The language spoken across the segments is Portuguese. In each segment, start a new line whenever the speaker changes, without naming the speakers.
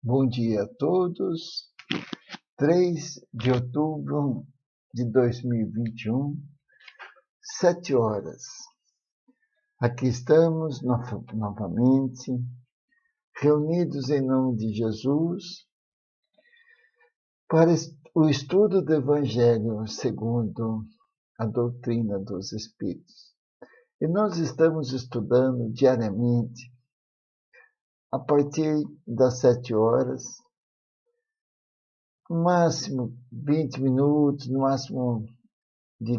Bom dia a todos. 3 de outubro de 2021, 7 horas. Aqui estamos novamente, reunidos em nome de Jesus, para o estudo do Evangelho segundo a doutrina dos Espíritos. E nós estamos estudando diariamente, a partir das 7 horas, no máximo 20 minutos, no máximo de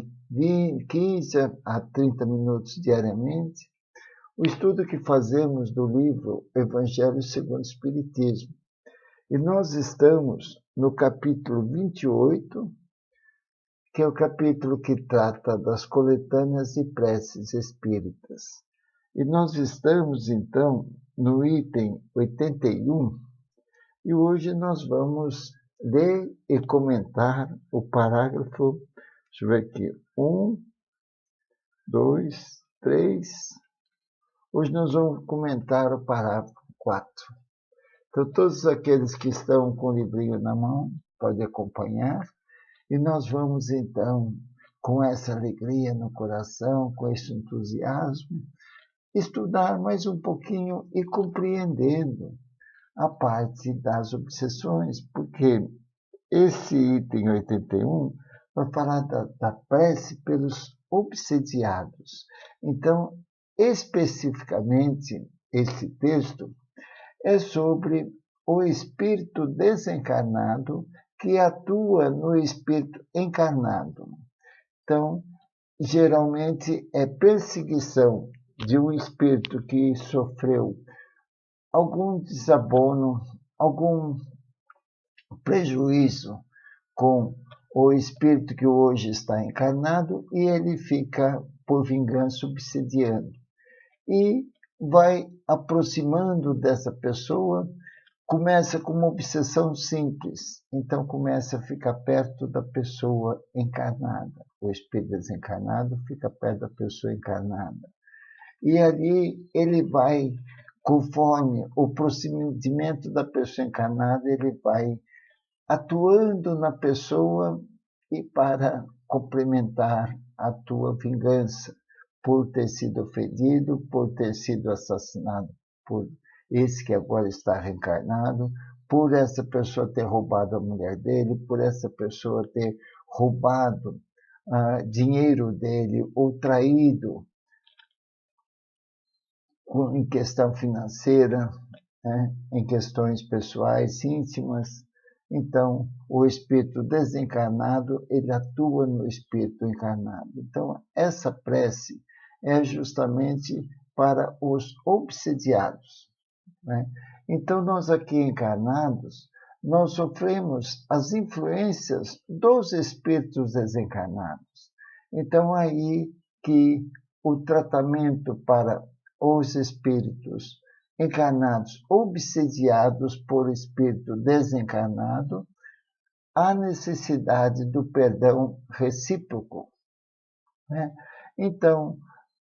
15 a 30 minutos diariamente, o estudo que fazemos do livro Evangelho segundo o Espiritismo. E nós estamos no capítulo 28, que é o capítulo que trata das coletâneas e preces espíritas. E nós estamos, então, no item 81, e hoje nós vamos ler e comentar o parágrafo, deixa eu ver aqui, 1, 2, 3. Hoje nós vamos comentar o parágrafo 4. Então, todos aqueles que estão com o livrinho na mão, podem acompanhar. E nós vamos, então, com essa alegria no coração, com esse entusiasmo, estudar mais um pouquinho e compreendendo a parte das obsessões, porque esse item 81 vai falar da prece pelos obsediados. Então, especificamente, esse texto é sobre o espírito desencarnado que atua no espírito encarnado. Então, geralmente é perseguição de um espírito que sofreu algum desabono, algum prejuízo com o espírito que hoje está encarnado e ele fica, por vingança, obsediando. E vai aproximando dessa pessoa, começa com uma obsessão simples, então começa a ficar perto da pessoa encarnada. O espírito desencarnado fica perto da pessoa encarnada. E ali ele vai, conforme o procedimento da pessoa encarnada, ele vai atuando na pessoa e para complementar a tua vingança por ter sido ofendido, por ter sido assassinado por esse que agora está reencarnado, por essa pessoa ter roubado a mulher dele, por essa pessoa ter roubado dinheiro dele ou traído em questão financeira, né, em questões pessoais, íntimas. Então, o espírito desencarnado, ele atua no espírito encarnado. Então, essa prece é justamente para os obsediados, né? Então, nós aqui encarnados, nós sofremos as influências dos espíritos desencarnados. Então, aí que o tratamento para os espíritos encarnados obsediados por espírito desencarnado, há necessidade do perdão recíproco, né? Então,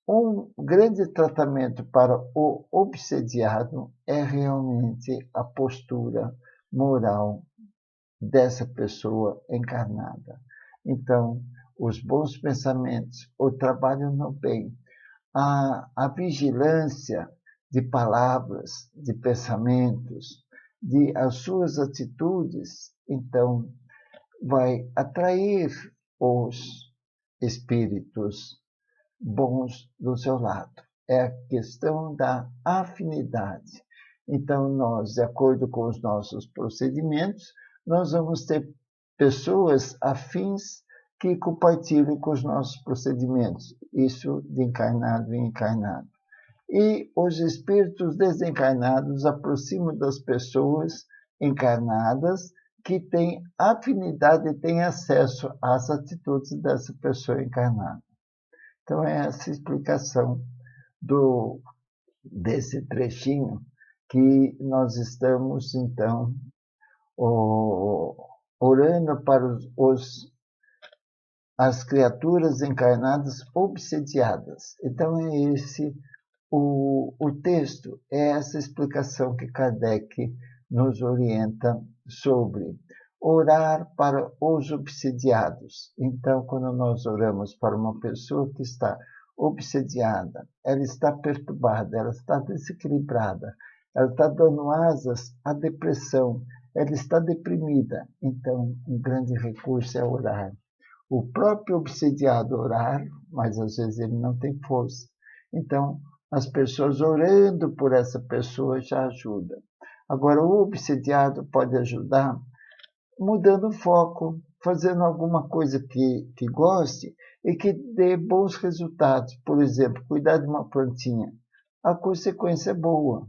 um grande tratamento para o obsediado é realmente a postura moral dessa pessoa encarnada. Então, os bons pensamentos, o trabalho no bem, a vigilância de palavras, de pensamentos, de as suas atitudes, então vai atrair os espíritos bons do seu lado. É a questão da afinidade. Então, nós, de acordo com os nossos procedimentos, nós vamos ter pessoas afins que compartilham com os nossos procedimentos, isso de encarnado em encarnado. E os espíritos desencarnados aproximam das pessoas encarnadas que têm afinidade e têm acesso às atitudes dessa pessoa encarnada. Então, é essa explicação desse trechinho que nós estamos, então, orando para as criaturas encarnadas obsediadas. Então, é esse o texto, é essa explicação que Kardec nos orienta sobre orar para os obsidiados. Então, quando nós oramos para uma pessoa que está obsidiada, ela está perturbada, ela está desequilibrada, ela está dando asas à depressão, ela está deprimida. Então, um grande recurso é orar. O próprio obsidiado orar, mas às vezes ele não tem força. Então, as pessoas orando por essa pessoa já ajuda. Agora, o obsidiado pode ajudar mudando o foco, fazendo alguma coisa que goste e que dê bons resultados. Por exemplo, cuidar de uma plantinha. A consequência é boa.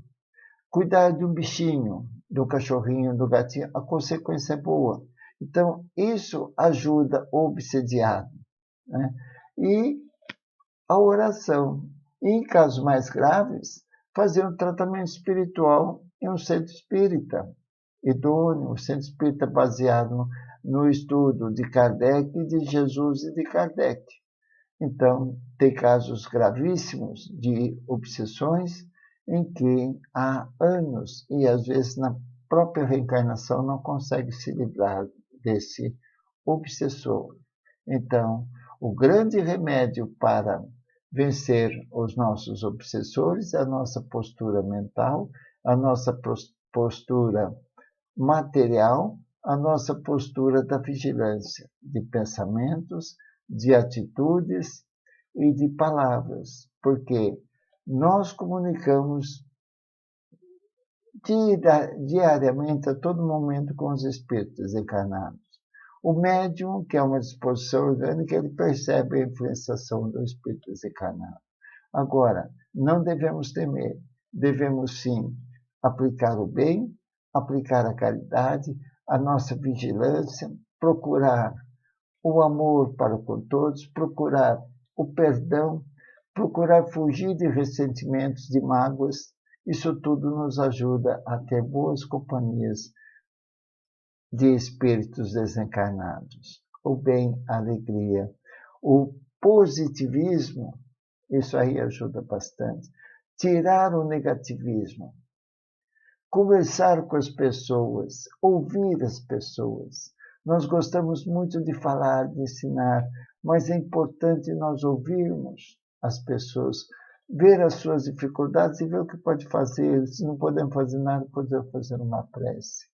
Cuidar de um bichinho, do cachorrinho, do gatinho, a consequência é boa. Então, isso ajuda o obsidiado. Né? E a oração. E, em casos mais graves, fazer um tratamento espiritual em um centro espírita idôneo, o centro espírita baseado no estudo de Kardec, de Jesus e de Kardec. Então, tem casos gravíssimos de obsessões em que há anos e às vezes na própria reencarnação não consegue se livrar desse obsessor. Então, o grande remédio para vencer os nossos obsessores é a nossa postura mental, a nossa postura material, a nossa postura da vigilância, de pensamentos, de atitudes e de palavras, porque nós comunicamos diariamente, a todo momento, com os espíritos encarnados. O médium, que é uma disposição orgânica, ele percebe a influenciação dos espíritos encarnados. Agora, não devemos temer, devemos sim aplicar o bem, aplicar a caridade, a nossa vigilância, procurar o amor para com todos, procurar o perdão, procurar fugir de ressentimentos, de mágoas. Isso tudo nos ajuda a ter boas companhias de espíritos desencarnados. O bem, a alegria, o positivismo, isso aí ajuda bastante. Tirar o negativismo, conversar com as pessoas, ouvir as pessoas. Nós gostamos muito de falar, de ensinar, mas é importante nós ouvirmos as pessoas, ver as suas dificuldades e ver o que pode fazer. Se não podemos fazer nada, podemos fazer uma prece.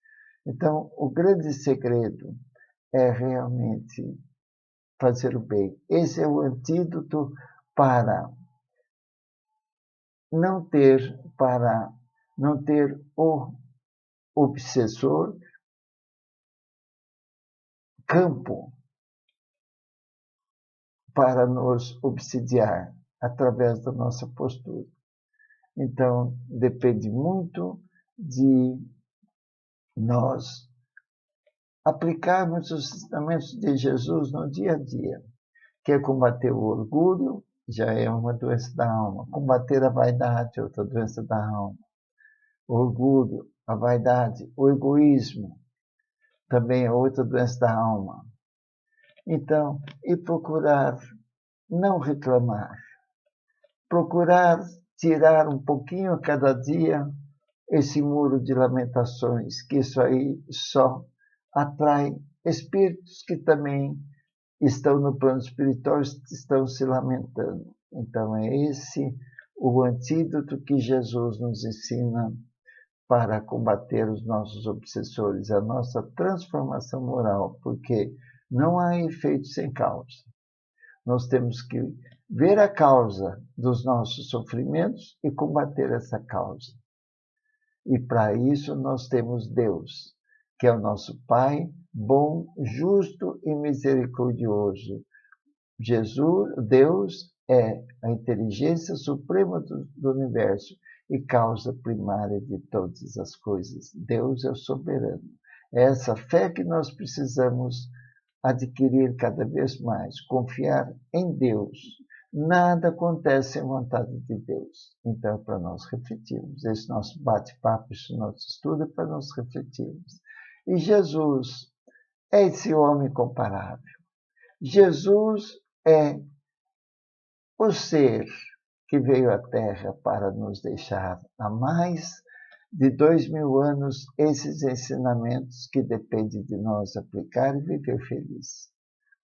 Então, o grande segredo é realmente fazer o bem. Esse é o antídoto para não ter o obsessor campo para nos obsidiar através da nossa postura. Então, depende muito de nós aplicarmos os ensinamentos de Jesus no dia a dia, que é combater o orgulho, já é uma doença da alma, combater a vaidade, outra doença da alma, o orgulho, a vaidade, o egoísmo, também é outra doença da alma. Então, e procurar não reclamar, procurar tirar um pouquinho a cada dia esse muro de lamentações, que isso aí só atrai espíritos que também estão no plano espiritual, estão se lamentando. Então é esse o antídoto que Jesus nos ensina para combater os nossos obsessores, a nossa transformação moral, porque não há efeito sem causa. Nós temos que ver a causa dos nossos sofrimentos e combater essa causa. E para isso nós temos Deus, que é o nosso Pai, bom, justo e misericordioso. Deus é a inteligência suprema do universo e causa primária de todas as coisas. Deus é o soberano. É essa fé que nós precisamos adquirir cada vez mais, confiar em Deus. Nada acontece sem vontade de Deus. Então, para nós refletirmos, esse nosso bate-papo, esse nosso estudo é para nós refletirmos. E Jesus é esse homem comparável. Jesus é o ser que veio à Terra para nos deixar a mais de 2000 anos esses ensinamentos que dependem de nós aplicar e viver feliz.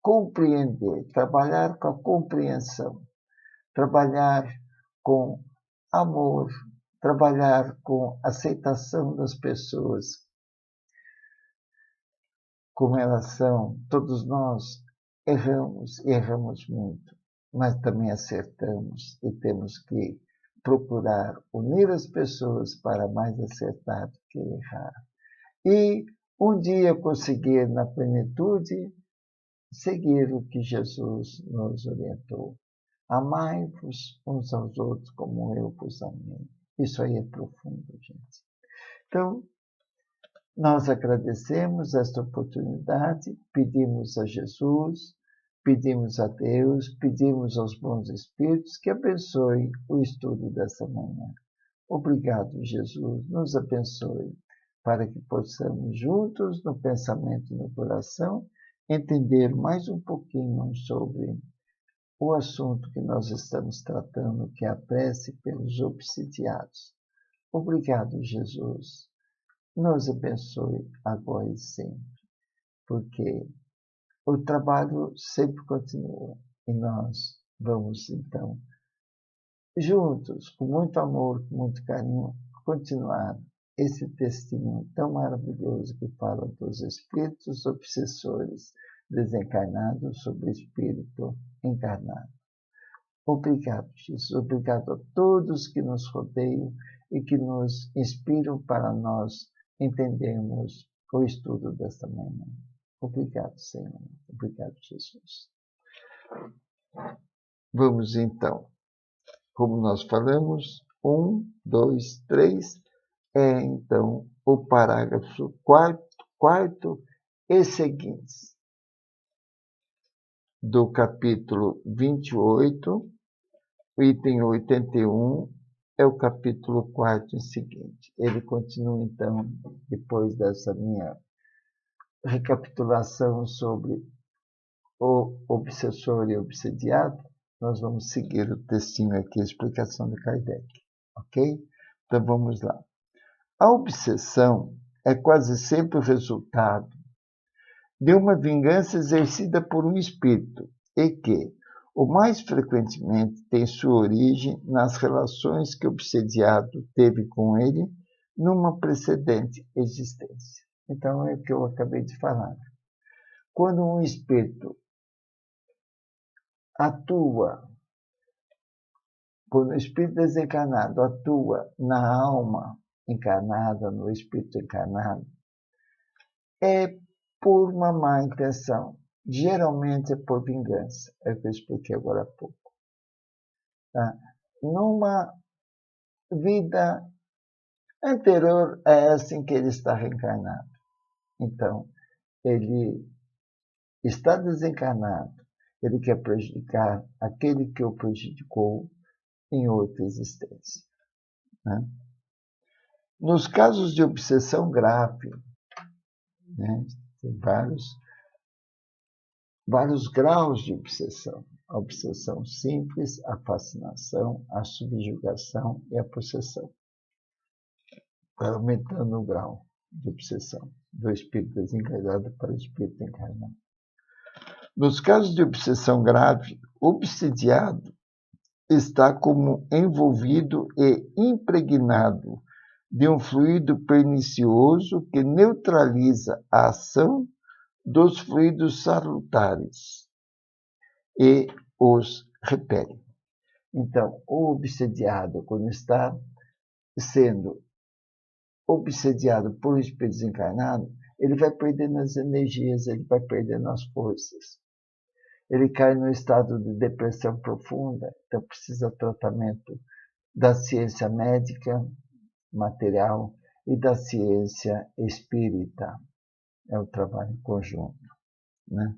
Compreender, trabalhar com a compreensão, trabalhar com amor, trabalhar com aceitação das pessoas como elas são. Todos nós erramos e erramos muito, mas também acertamos e temos que procurar unir as pessoas para mais acertar do que errar. E um dia conseguir na plenitude seguir o que Jesus nos orientou. Amai-vos uns aos outros como eu vos amei. Isso aí é profundo, gente. Então, nós agradecemos esta oportunidade, pedimos a Jesus, pedimos a Deus, pedimos aos bons espíritos que abençoem o estudo dessa manhã. Obrigado, Jesus, nos abençoe, para que possamos juntos, no pensamento e no coração, entender mais um pouquinho sobre o assunto que nós estamos tratando, que é a prece pelos obsidiados. Obrigado, Jesus. Nos abençoe agora e sempre, porque o trabalho sempre continua e nós vamos, então, juntos, com muito amor, com muito carinho, continuar esse textinho tão maravilhoso que fala dos espíritos obsessores desencarnados sobre o espírito encarnado. Obrigado, Jesus. Obrigado a todos que nos rodeiam e que nos inspiram para nós entendermos o estudo desta manhã. Obrigado, Senhor. Obrigado, Jesus. Vamos então, como nós falamos, 1, 2, 3, é então o parágrafo quarto e seguintes do capítulo 28, o item 81, é o capítulo 4 seguinte. Ele continua, então, depois dessa minha recapitulação sobre o obsessor e obsediado, nós vamos seguir o textinho aqui, a explicação de Kardec. Ok? Então vamos lá. A obsessão é quase sempre o resultado de uma vingança exercida por um espírito e que, o mais frequentemente, tem sua origem nas relações que o obsediado teve com ele numa precedente existência. Então, é o que eu acabei de falar. Quando um espírito atua, quando o espírito desencarnado atua na alma encarnada, no espírito encarnado, é por uma má intenção. Geralmente é por vingança. É o que eu expliquei agora há pouco. Tá? Numa vida anterior a essa em que ele está reencarnado. Então, ele está desencarnado. Ele quer prejudicar aquele que o prejudicou em outra existência. Né? Nos casos de obsessão grave, né, tem vários graus de obsessão. A obsessão simples, a fascinação, a subjugação e a possessão. Vai aumentando o grau de obsessão do espírito desencarnado para o espírito encarnado. Nos casos de obsessão grave, o obsidiado está como envolvido e impregnado de um fluido pernicioso que neutraliza a ação dos fluidos salutares e os repele. Então, o obsediado, quando está sendo obsediado por um espírito desencarnado, ele vai perdendo as energias, ele vai perdendo as forças. Ele cai no estado de depressão profunda, então precisa de tratamento da ciência médica, material, e da ciência espírita. É o trabalho conjunto. Né?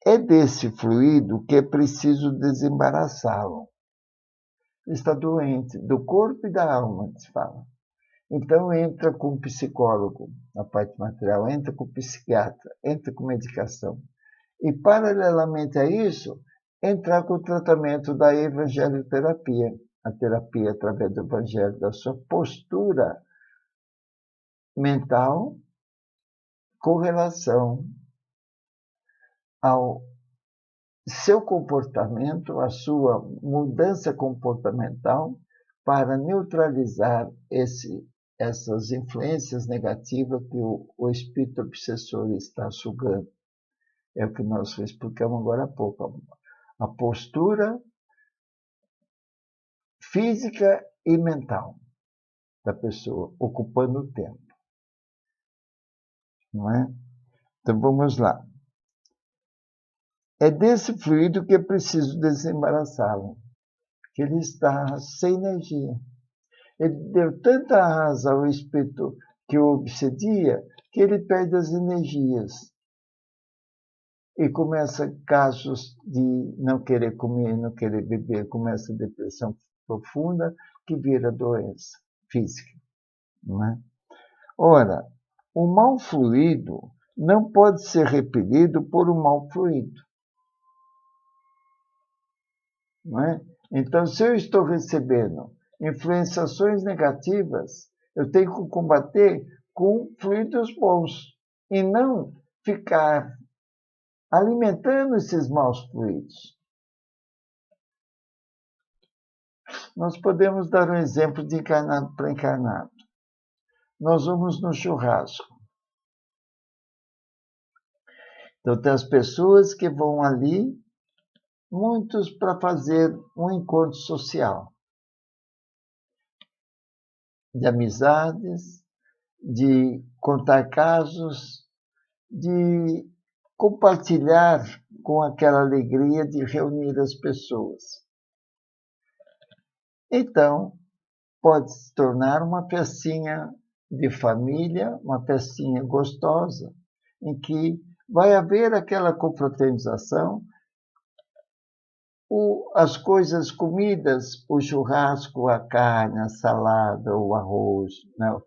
É desse fluido que é preciso desembaraçá-lo. Ele está doente, do corpo e da alma, se fala. Então entra com o psicólogo, na parte material, entra com o psiquiatra, entra com medicação. E, paralelamente a isso, entrar com o tratamento da evangelioterapia, a terapia através do Evangelho, da sua postura mental com relação ao seu comportamento, a sua mudança comportamental para neutralizar essas influências negativas que o espírito obsessor está sugando. É o que nós explicamos agora há pouco. A postura física e mental da pessoa, ocupando o tempo. Não é? Então vamos lá. É desse fluido que é preciso desembaraçá-lo, que ele está sem energia. Ele deu tanta razão ao espírito que o obsedia, que ele perde as energias. E começa casos de não querer comer, não querer beber, começa a depressão profunda, que vira doença física. Não é? Ora, o mal fluido não pode ser repelido por um mal fluido. Não é? Então, se eu estou recebendo influenciações negativas, eu tenho que combater com fluidos bons e não ficar alimentando esses maus fluidos. Nós podemos dar um exemplo de encarnado para encarnado. Nós vamos no churrasco. Então, tem as pessoas que vão ali, muitos para fazer um encontro social, de amizades, de contar casos, de compartilhar com aquela alegria de reunir as pessoas. Então, pode se tornar uma festinha de família, uma festinha gostosa, em que vai haver aquela confraternização, as coisas comidas, o churrasco, a carne, a salada, o arroz, não,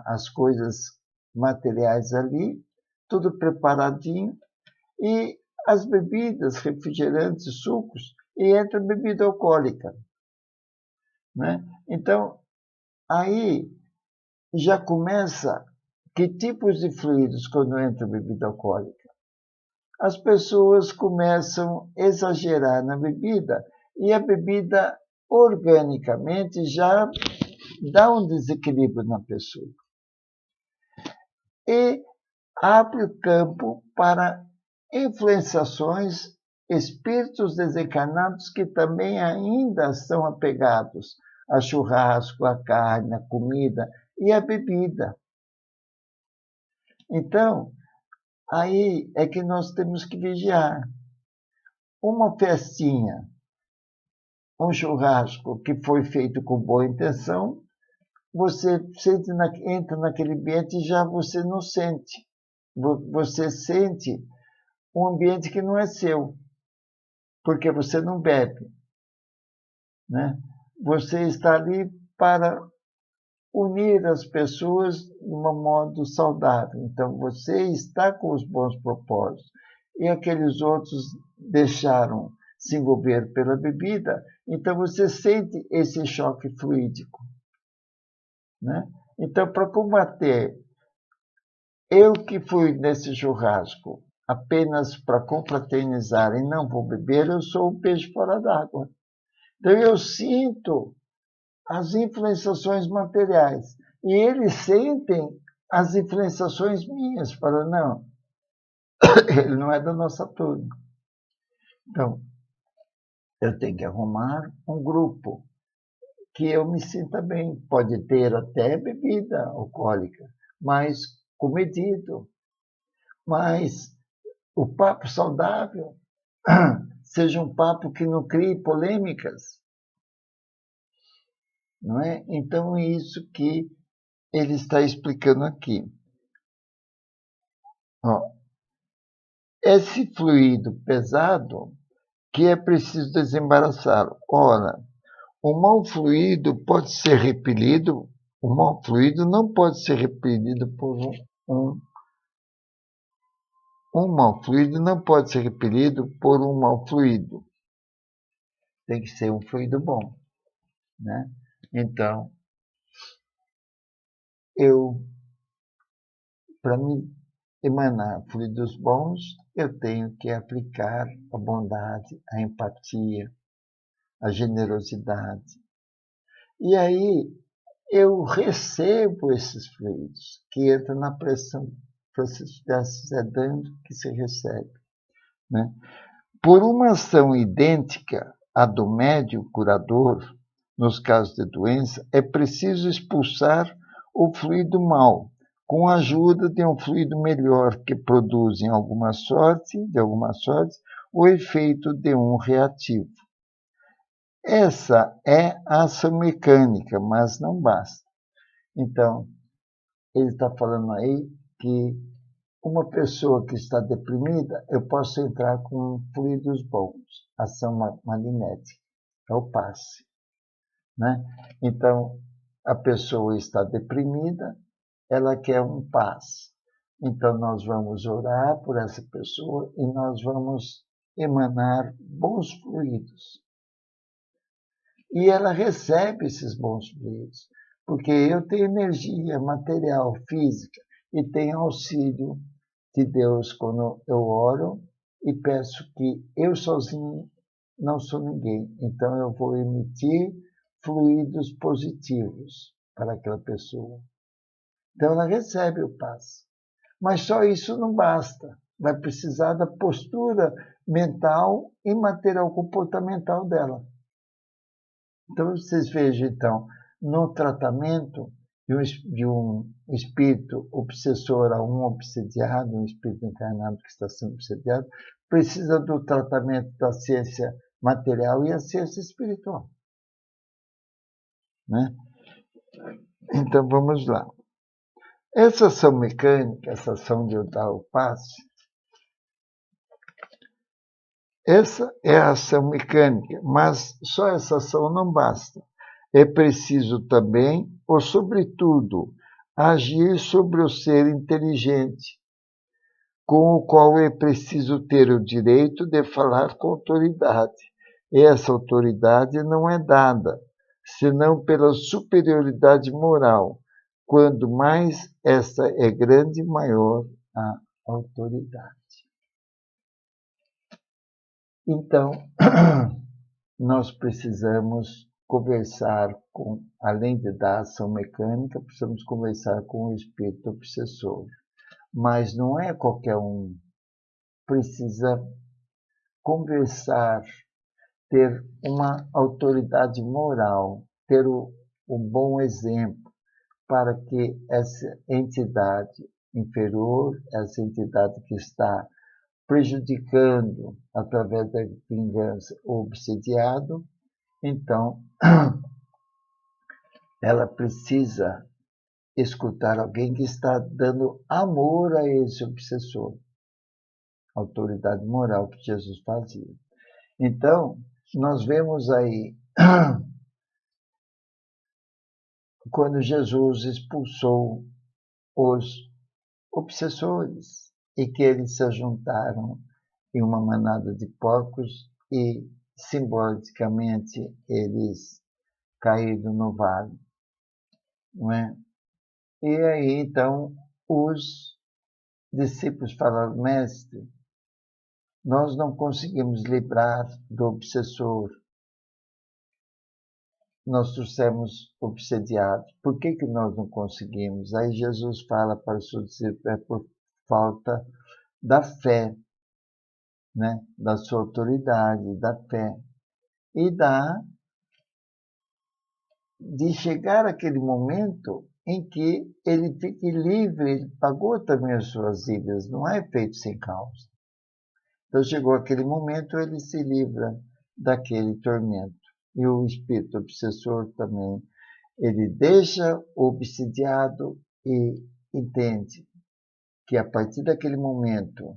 as coisas materiais ali, tudo preparadinho, e as bebidas, refrigerantes, sucos, e entra bebida alcoólica. Né? Então, aí já começa que tipos de fluidos quando entra bebida alcoólica? As pessoas começam a exagerar na bebida e a bebida organicamente já dá um desequilíbrio na pessoa. E abre o campo para influenciações, espíritos desencarnados que também ainda são apegados a churrasco, a carne, a comida e a bebida. Então, aí é que nós temos que vigiar. Uma festinha, um churrasco que foi feito com boa intenção, você entra naquele ambiente e já você não sente. Você sente um ambiente que não é seu, porque você não bebe. Né? Você está ali para unir as pessoas de um modo saudável. Então, você está com os bons propósitos. E aqueles outros deixaram se envolver pela bebida, então você sente esse choque fluídico. Né? Então, para combater, eu que fui nesse churrasco apenas para confraternizar e não vou beber, eu sou um peixe fora d'água. Então, eu sinto as influenciações materiais. E eles sentem as influenciações minhas, para não, ele não é da nossa turma. Então, eu tenho que arrumar um grupo que eu me sinta bem. Pode ter até bebida alcoólica, mas comedido. Mas o papo saudável seja um papo que não crie polêmicas. Não é? Então, é isso que ele está explicando aqui. Ó, esse fluido pesado que é preciso desembaraçá-lo. Ora, o mal fluido pode ser repelido, o mal fluido não pode ser repelido por um mal fluido não pode ser repelido por um mal fluido. Tem que ser um fluido bom. né? Então, para me emanar fluidos bons, eu tenho que aplicar a bondade, a empatia, a generosidade. E aí eu recebo esses fluidos, que entram na pressão, processo de dando que se recebe, né? Por uma ação idêntica à do médium curador, nos casos de doença, é preciso expulsar o fluido mau, com a ajuda de um fluido melhor que produz de alguma sorte, o efeito de um reativo. Essa é a ação mecânica, mas não basta. Então, ele está falando aí que uma pessoa que está deprimida, eu posso entrar com fluidos bons, ação magnética, é o passe, né? Então, a pessoa está deprimida, ela quer um passe. Então, nós vamos orar por essa pessoa e nós vamos emanar bons fluidos. E ela recebe esses bons fluidos, porque eu tenho energia material, física, e tenho auxílio de Deus quando eu oro e peço que eu sozinho não sou ninguém. Então eu vou emitir fluidos positivos para aquela pessoa. Então ela recebe o passe. Mas só isso não basta. Vai precisar da postura mental e material comportamental dela. Então vocês vejam, então, no tratamento de um espírito obsessor a um obsediado, um espírito encarnado que está sendo obsediado, precisa do tratamento da ciência material e a ciência espiritual, né? Então vamos lá. Essa ação mecânica, essa ação de eu dar o passe, essa é a ação mecânica, mas só essa ação não basta. É preciso também, ou sobretudo, agir sobre o ser inteligente, com o qual é preciso ter o direito de falar com autoridade. E essa autoridade não é dada, senão pela superioridade moral. Quando mais essa é grande, maior a autoridade. Então, nós precisamos conversar com, além de dar ação mecânica, precisamos conversar com o espírito obsessor. Mas não é qualquer um. Precisa conversar, ter uma autoridade moral, ter um bom exemplo para que essa entidade inferior, essa entidade que está prejudicando através da vingança o obsediado, então ela precisa escutar alguém que está dando amor a esse obsessor, autoridade moral que Jesus fazia. Então, nós vemos aí quando Jesus expulsou os obsessores e que eles se ajuntaram em uma manada de porcos e simbolicamente eles caíram no vale, não é? E aí então os discípulos falaram: mestre, nós não conseguimos livrar do obsessor, nós trouxemos obsediados, por que nós não conseguimos? Aí Jesus fala para os seus discípulos: é por falta da fé, né? Da sua autoridade, da fé. E de chegar aquele momento em que ele fique livre, ele pagou também as suas dívidas, não é feito sem causa. Então chegou aquele momento, ele se livra daquele tormento. E o espírito obsessor também, ele deixa o obsidiado e entende que a partir daquele momento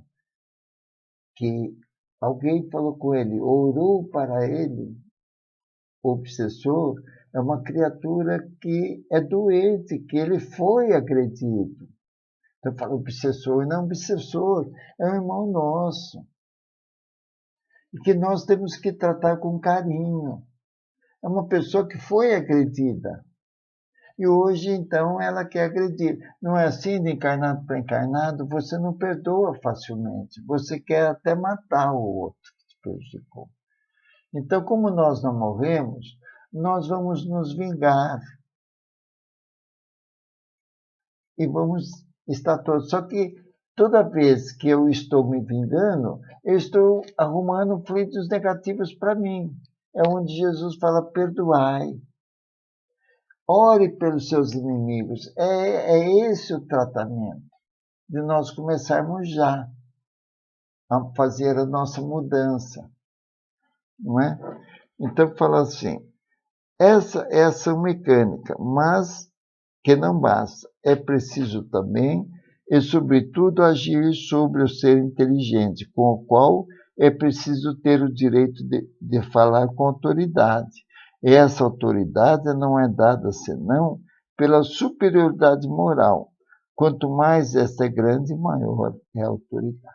que alguém falou com ele, orou para ele, o obsessor é uma criatura que é doente, que ele foi agredido. Então fala obsessor, não obsessor, é um irmão nosso. E que nós temos que tratar com carinho. É uma pessoa que foi agredida. E hoje, então, ela quer agredir. Não é assim, de encarnado para encarnado, você não perdoa facilmente. Você quer até matar o outro que te prejudicou. Então, como nós não morremos, nós vamos nos vingar. E vamos estar todos. Só que toda vez que eu estou me vingando, eu estou arrumando fluidos negativos para mim. É onde Jesus fala: perdoai. Ore pelos seus inimigos. É esse o tratamento, de nós começarmos já a fazer a nossa mudança. Não é? Então, fala assim, essa é a ação mecânica, mas que não basta. É preciso também, e sobretudo, agir sobre o ser inteligente, com o qual é preciso ter o direito de falar com autoridade. E essa autoridade não é dada senão pela superioridade moral. Quanto mais esta é grande, maior é a autoridade.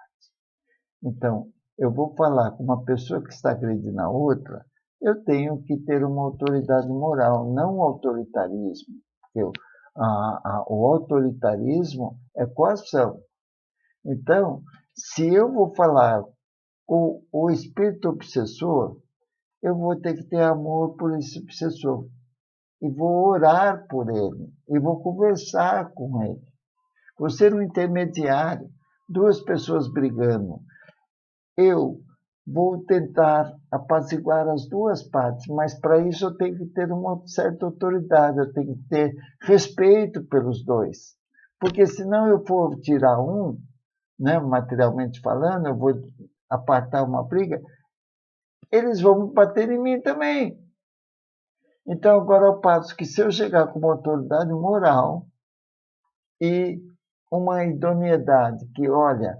Então, eu vou falar com uma pessoa que está agredindo a outra, eu tenho que ter uma autoridade moral, não um autoritarismo. O autoritarismo é coação. Então, se eu vou falar com o espírito obsessor, eu vou ter que ter amor por esse obsessor. E vou orar por ele. E vou conversar com ele. Vou ser um intermediário. Duas pessoas brigando. Eu vou tentar apaziguar as duas partes, mas para isso eu tenho que ter uma certa autoridade, eu tenho que ter respeito pelos dois. Porque senão eu for tirar um, né, materialmente falando, eu vou apartar uma briga, eles vão bater em mim também. Então agora eu passo que se eu chegar com uma autoridade moral e uma idoneidade que, olha,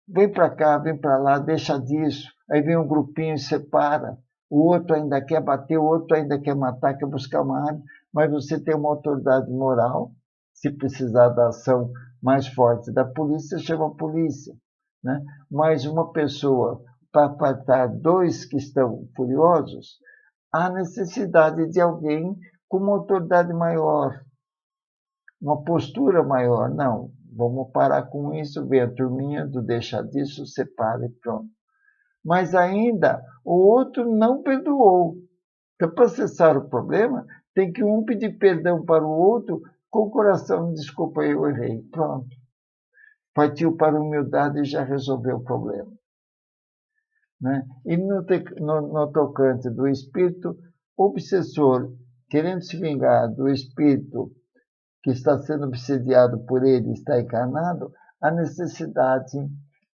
vem para cá, vem para lá, deixa disso. Aí vem um grupinho e separa. O outro ainda quer bater, o outro ainda quer matar, quer buscar uma arma. Mas você tem uma autoridade moral. Se precisar da ação mais forte da polícia, chama a polícia. Né? Mas uma pessoa, para apartar dois que estão furiosos, há necessidade de alguém com uma autoridade maior, uma postura maior. Não, vamos parar com isso, vem a turminha do deixa disso, separa e pronto. Mas ainda o outro não perdoou. Então, para cessar o problema, tem que um pedir perdão para o outro com o coração, desculpa, eu errei. Pronto. Partiu para a humildade e já resolveu o problema. Né? E no tocante do espírito obsessor, querendo se vingar do espírito que está sendo obsediado por ele, está encarnado, a necessidade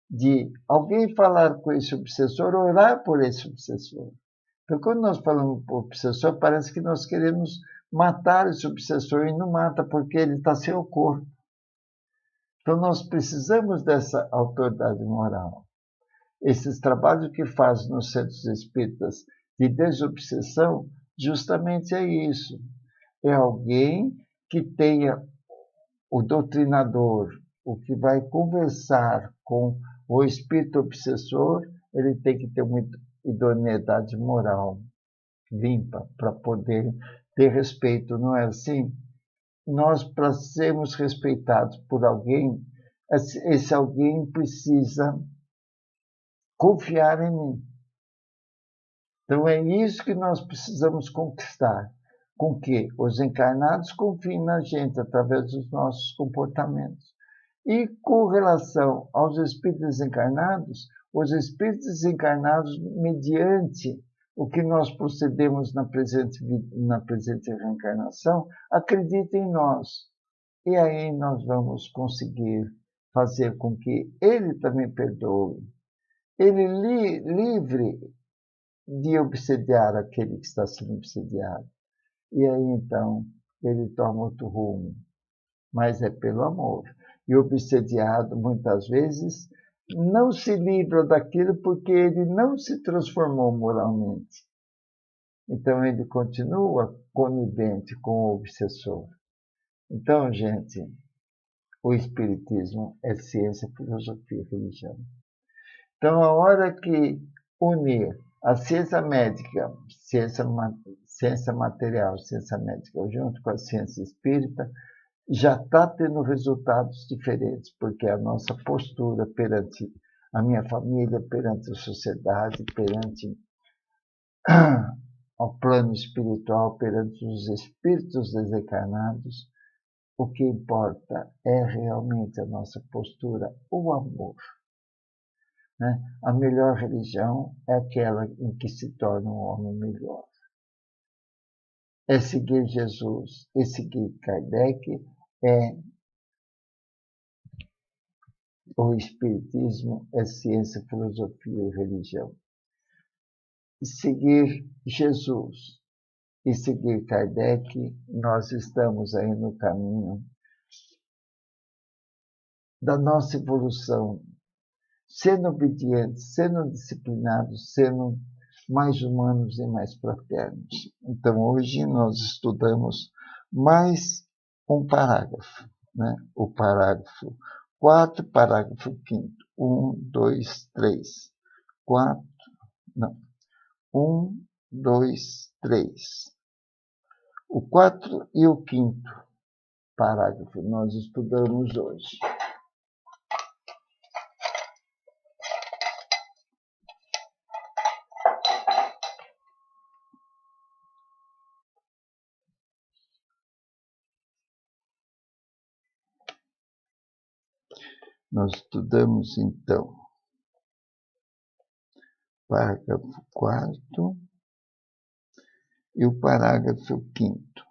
de alguém falar com esse obsessor, orar por esse obsessor. Então, quando nós falamos por obsessor, parece que nós queremos matar esse obsessor e não mata, porque ele está sem o corpo. Então, nós precisamos dessa autoridade moral. Esses trabalhos que faz nos centros espíritas de desobsessão, justamente é isso. É alguém que tenha o doutrinador, o que vai conversar com o espírito obsessor, ele tem que ter uma idoneidade moral limpa para poder ter respeito, não é assim? Nós, para sermos respeitados por alguém, esse alguém precisa confiar em mim. Então é isso que nós precisamos conquistar, com que os encarnados confiem na gente através dos nossos comportamentos. E com relação aos espíritos desencarnados, os espíritos desencarnados, mediante o que nós procedemos na presente reencarnação, acreditem em nós. E aí nós vamos conseguir fazer com que ele também perdoe. Ele livre de obsediar aquele que está sendo obsediado. E aí, então, ele toma outro rumo. Mas é pelo amor. E o obsediado, muitas vezes, não se livra daquilo porque ele não se transformou moralmente. Então, ele continua conivente com o obsessor. Então, gente, o Espiritismo é ciência, filosofia e religião. Então, a hora que unir A ciência médica, ciência material, ciência médica, junto com a ciência espírita, já está tendo resultados diferentes, porque a nossa postura perante a minha família, perante a sociedade, perante ao plano espiritual, perante os espíritos desencarnados, o que importa é realmente a nossa postura, o amor. Né? A melhor religião é aquela em que se torna um homem melhor. É seguir Jesus, é seguir Kardec, é o Espiritismo, é ciência, filosofia e religião. Seguir Jesus e seguir Kardec, nós estamos aí no caminho da nossa evolução, sendo obedientes, sendo disciplinados, sendo mais humanos e mais fraternos. Então, hoje nós estudamos mais um parágrafo, né? O parágrafo 4, parágrafo 5º. 1, 2, 3. 4, não. 1, 2, 3. O 4 e o 5º parágrafo nós estudamos hoje. Nós estudamos, então, parágrafo 4º e o parágrafo 5º.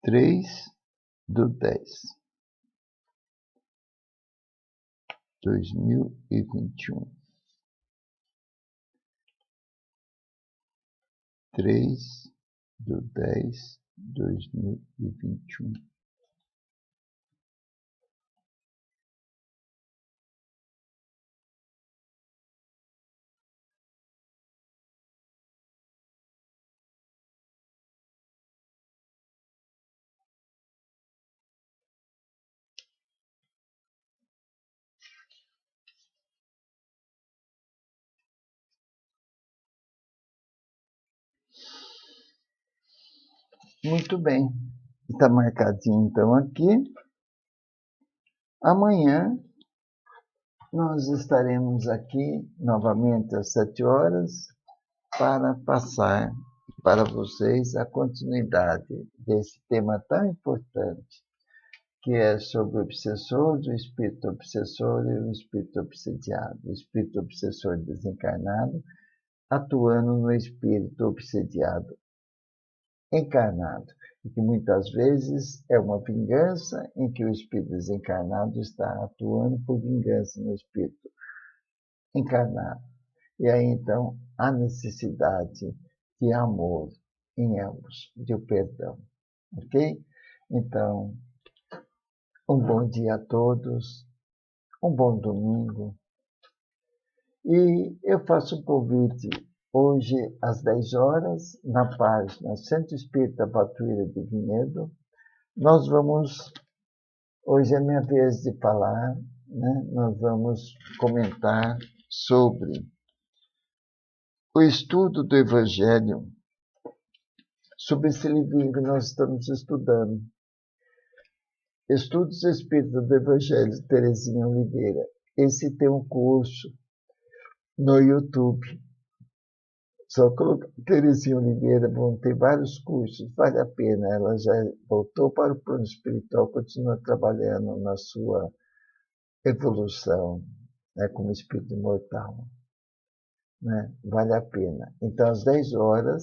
Três do 10/2021. 3/10/2021. Muito bem. Está marcadinho, então, aqui. Amanhã nós estaremos aqui novamente às 7 horas para passar para vocês a continuidade desse tema tão importante, que é sobre o obsessor, o espírito obsessor e o espírito obsediado. O espírito obsessor desencarnado atuando no espírito obsediado encarnado, e que muitas vezes é uma vingança em que o espírito desencarnado está atuando por vingança no espírito encarnado. E aí, então, a necessidade de amor em ambos, de o perdão. Ok? Então, um bom dia a todos, um bom domingo. E eu faço um convite hoje às 10 horas, na página Centro Espírita Patuíra de Vinhedo. Nós vamos, hoje é minha vez de falar, né? Nós vamos comentar sobre o estudo do Evangelho, sobre esse livrinho que nós estamos estudando. Estudos Espíritas do Evangelho, de Terezinha Oliveira. Esse tem um curso no YouTube. Só colocar Terezinha Oliveira, vão ter vários cursos, vale a pena. Ela já voltou para o plano espiritual, continua trabalhando na sua evolução, né, como espírito imortal. Né? Vale a pena. Então, às 10 horas,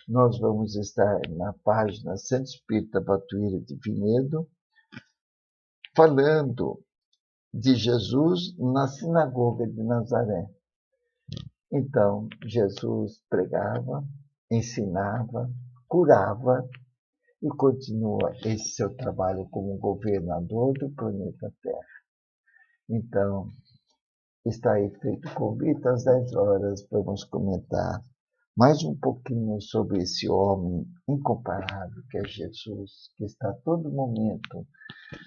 nós vamos estar na página Centro Espírita Patuíra de Vinhedo, falando de Jesus na sinagoga de Nazaré. Então, Jesus pregava, ensinava, curava e continua esse seu trabalho como governador do planeta Terra. Então, está aí feito o convite, às 10 horas vamos comentar mais um pouquinho sobre esse homem incomparável que é Jesus, que está a todo momento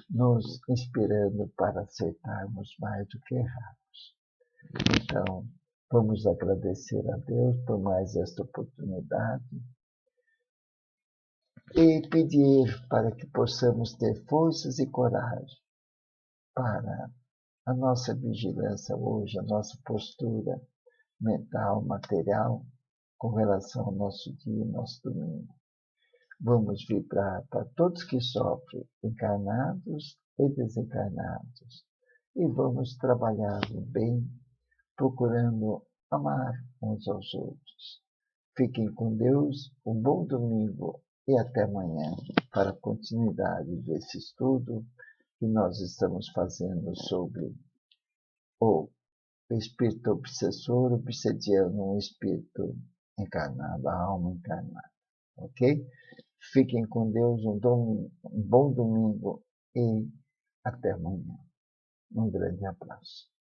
nos inspirando para aceitarmos mais do que errarmos. Então, vamos agradecer a Deus por mais esta oportunidade e pedir para que possamos ter forças e coragem para a nossa vigilância hoje, a nossa postura mental, material, com relação ao nosso dia, nosso domingo. Vamos vibrar para todos que sofrem, encarnados e desencarnados. E vamos trabalhar o bem, procurando amar uns aos outros. Fiquem com Deus, um bom domingo e até amanhã para a continuidade desse estudo que nós estamos fazendo sobre o espírito obsessor, obsediando um espírito encarnado, a alma encarnada. Ok? Fiquem com Deus, um bom domingo e até amanhã. Um grande abraço.